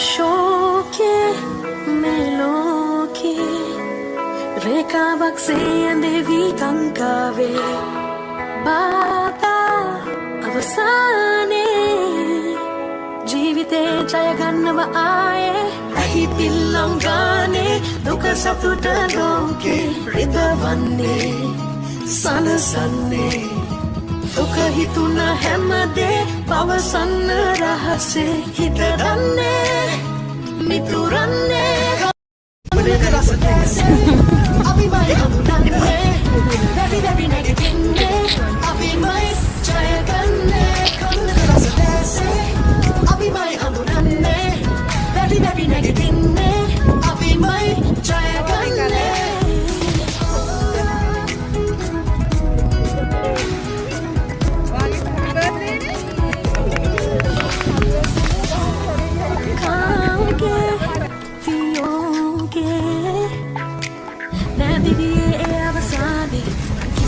शोके मेलोके रेखाවක් සේ देवी कंकावे बाता අවසානේ ජීවිතේ ජය ගන්නව ආයේ ඇහි පිල්ලම් ගානේ දුක සතුට ලෝකේ රිදවන්නේ සනසන්නේ දුක හිතුන හැමදේ පවසන්න රහසේ හිතරන්නේ මිතුරන්නේ රස අභිමයි හඳුනන්නේ දැඩි දැඩි නැගිටින්නේ අභිමයි ජය ගන්නේ කන්නද රස දැසේ අභිමයි හඳුනන්නේ දැඩි දැඩි නැගිටින්නේ අභිමයි ජය ගන්නේ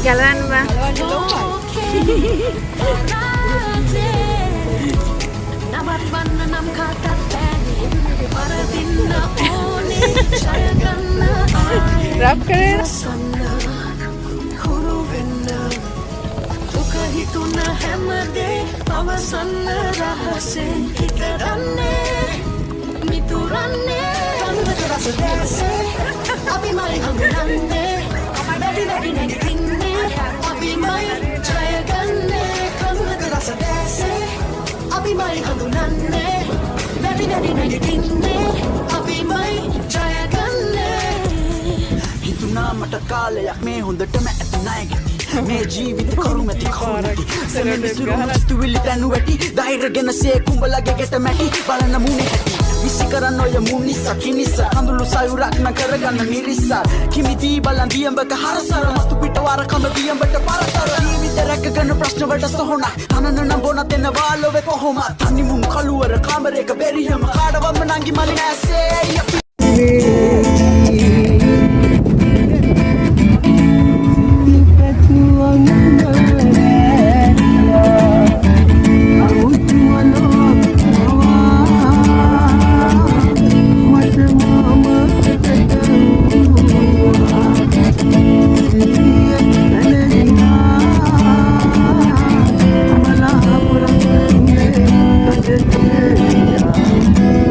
Jalan Bang. Rap keren. අභිමයි ජය ගන්නේ කන්නද රස දැසේ අභිමයි හඳුනන්නේ වැඩි වැඩි නැගිටින්නේ අභිමයි ජය ගන්නේ හිතුනා මට කාලයක් මේ හොඳටම ඇති ණයගෙති මේ ජීවිත කරුමැති කරුමැති සෙනෙ විසිරුණු සිතුවිලි තැනු වැටි ධෛර්යගෙන සේ කුඹලගේ ගෙට මැටි බලන මුනේ හැටි විසි කරන්න ඔය මුනිසා කිනිසා හඳුළු සයුරක් න කරගන්න මිරිසා කිමිදී බලන් දියඹක හරසර මතු පිට වාර කඳ දියඹට පරතර ජීවිත රැකගෙන ප්‍රශ්න වලට සොහොන තනන නඹොන දෙන වාලොවේ කොහොමද තනිමුම් කළුවර කාමරයක බැරියම කාඩවම නංගි මලි නැසේ